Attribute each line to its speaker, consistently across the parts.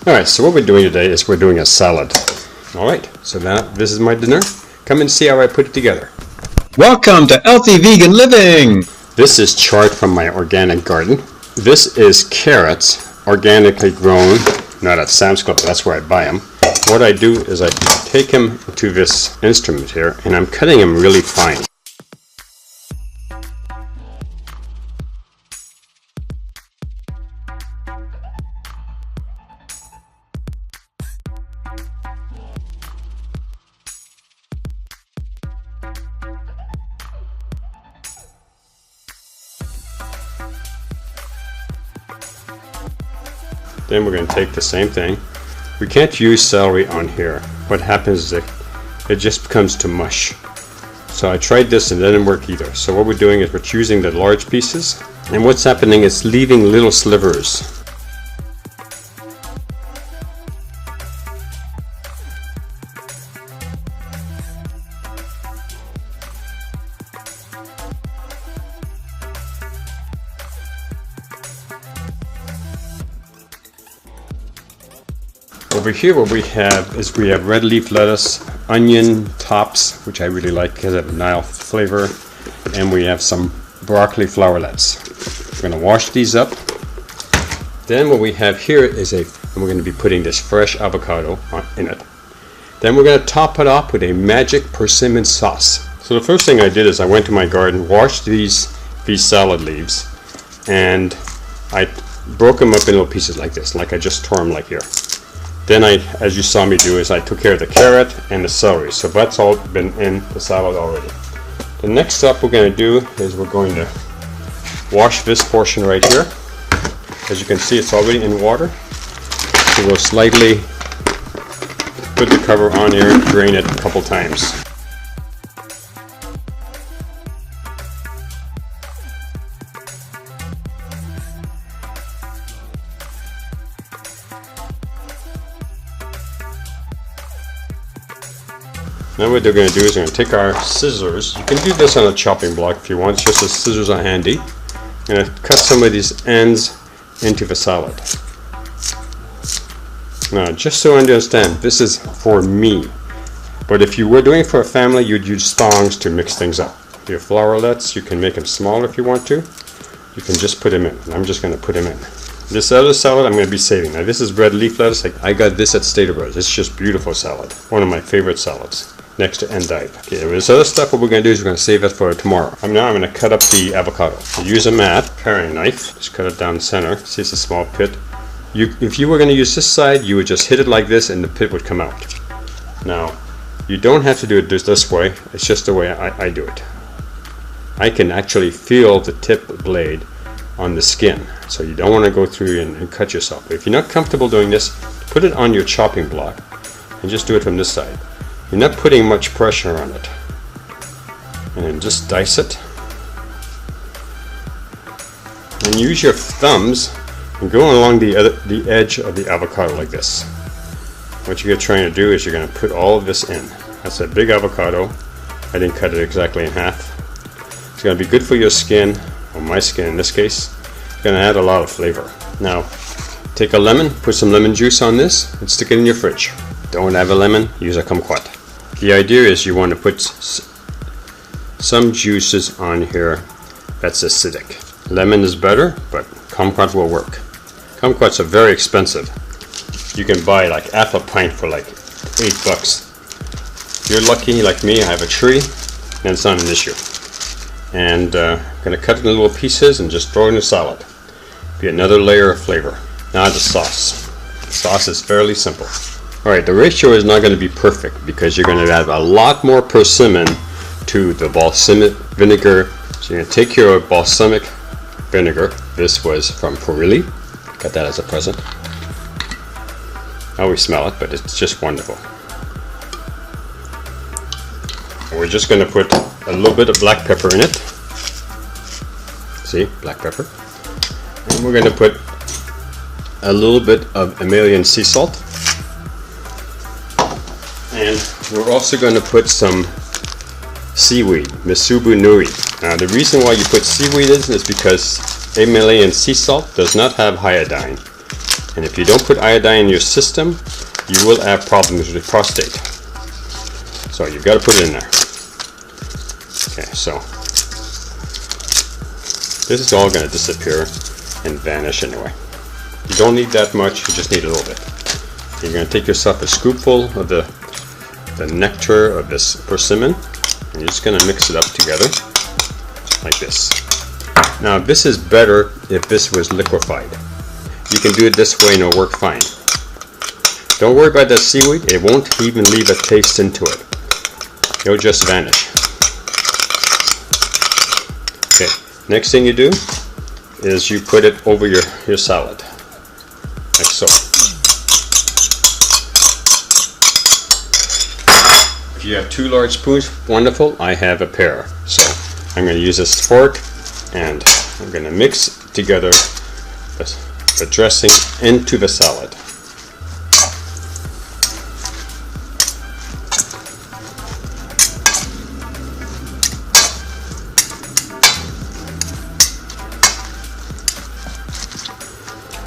Speaker 1: Alright, so what we're doing today is we're doing a salad. Alright, so now this is my dinner. Come and see how I put it together.
Speaker 2: Welcome to Healthy Vegan Living!
Speaker 1: This is chard from my organic garden. This is carrots, organically grown, not at Sam's Club, that's where I buy them. What I do is I take them to this instrument here and I'm cutting them really fine. Then we're going to take the same thing. We can't use celery on here. What happens is it just becomes too mush. So I tried this and it didn't work either. So what we're doing is we're choosing the large pieces. And what's happening is leaving little slivers. Over here what we have is we have red leaf lettuce, onion tops, which I really like because of the Nile flavor, and we have some broccoli flowerets. We're going to wash these up. Then what we have here is and we're going to be putting this fresh avocado in it. Then we're going to top it off with a magic persimmon sauce. So the first thing I did is I went to my garden, washed these salad leaves, and I broke them up in little pieces like this, like I just tore them like here. Then as you saw me do, is I took care of the carrot and the celery. So that's all been in the salad already. The next step we're going to do is we're going to wash this portion right here. As you can see, it's already in water. So we'll slightly put the cover on here and drain it a couple times. Now what they're going to do is we're going to take our scissors. You can do this on a chopping block if you want. It's just the scissors are handy. I'm going to cut some of these ends into the salad. Now, just so you understand, this is for me. But if you were doing it for a family, you'd use tongs to mix things up. Your flowerets, you can make them smaller if you want to. You can just put them in. I'm just going to put them in. This other salad I'm going to be saving. Now this is red leaf lettuce. I got this at Stater Brothers. It's just beautiful salad. One of my favorite salads. Next to endive. Okay, this other stuff what we're going to do is we're going to save it for tomorrow. Now I'm going to cut up the avocado. So use a mat, paring knife, just cut it down the center. See, it's a small pit. If you were going to use this side, you would just hit it like this and the pit would come out. Now, you don't have to do it this way. It's just the way I do it. I can actually feel the tip blade on the skin. So you don't want to go through and cut yourself. But if you're not comfortable doing this, put it on your chopping block and just do it from this side. You're not putting much pressure on it. And just dice it. And use your thumbs and go along the edge of the avocado like this. What you're trying to do is you're going to put all of this in. That's a big avocado. I didn't cut it exactly in half. It's going to be good for your skin, or my skin in this case. It's going to add a lot of flavor. Now, take a lemon, put some lemon juice on this, and stick it in your fridge. Don't have a lemon, use a kumquat. The idea is you want to put some juices on here that's acidic. Lemon is better, but kumquat will work. Kumquats are very expensive. You can buy like half a pint for like $8. If you're lucky like me, I have a tree, then it's not an issue. And I'm going to cut it in little pieces and just throw it in the salad. Be another layer of flavor. Now the sauce. The sauce is fairly simple. Alright, the ratio is not going to be perfect because you're going to add a lot more persimmon to the balsamic vinegar. So you're going to take your balsamic vinegar. This was from Fujifilm. Got that as a present. I always smell it, but it's just wonderful. And we're just going to put a little bit of black pepper in it. See, black pepper. And we're going to put a little bit of Himalayan sea salt. And we're also going to put some seaweed, Misubu Nui. Now the reason why you put seaweed in is because Himalayan sea salt does not have iodine. And if you don't put iodine in your system, you will have problems with prostate. So you've got to put it in there. Okay, so this is all going to disappear and vanish anyway. You don't need that much, you just need a little bit. You're going to take yourself a scoopful of the nectar of this persimmon, and you're just going to mix it up together like this. Now this is better if this was liquefied. You can do it this way and it'll work fine. Don't worry about that seaweed, it won't even leave a taste into it. It'll just vanish. Okay, next thing you do is you put it over your salad, like so. If you have 2 large spoons, wonderful. I have a pair. So I'm going to use this fork and I'm going to mix together the dressing into the salad.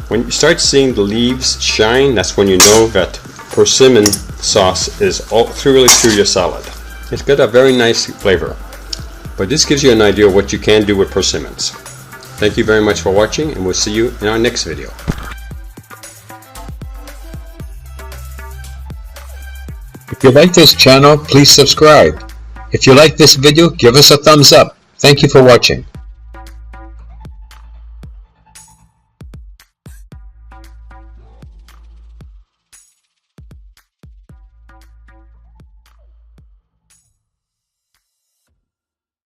Speaker 1: When you start seeing the leaves shine, that's when you know that persimmon sauce is all through your salad. It's got a very nice flavor. But this gives you an idea of what you can do with persimmons. Thank you very much for watching, and we'll see you in our next video.
Speaker 2: If you like this channel, please subscribe. If you like this video, give us a thumbs up. Thank you for watching.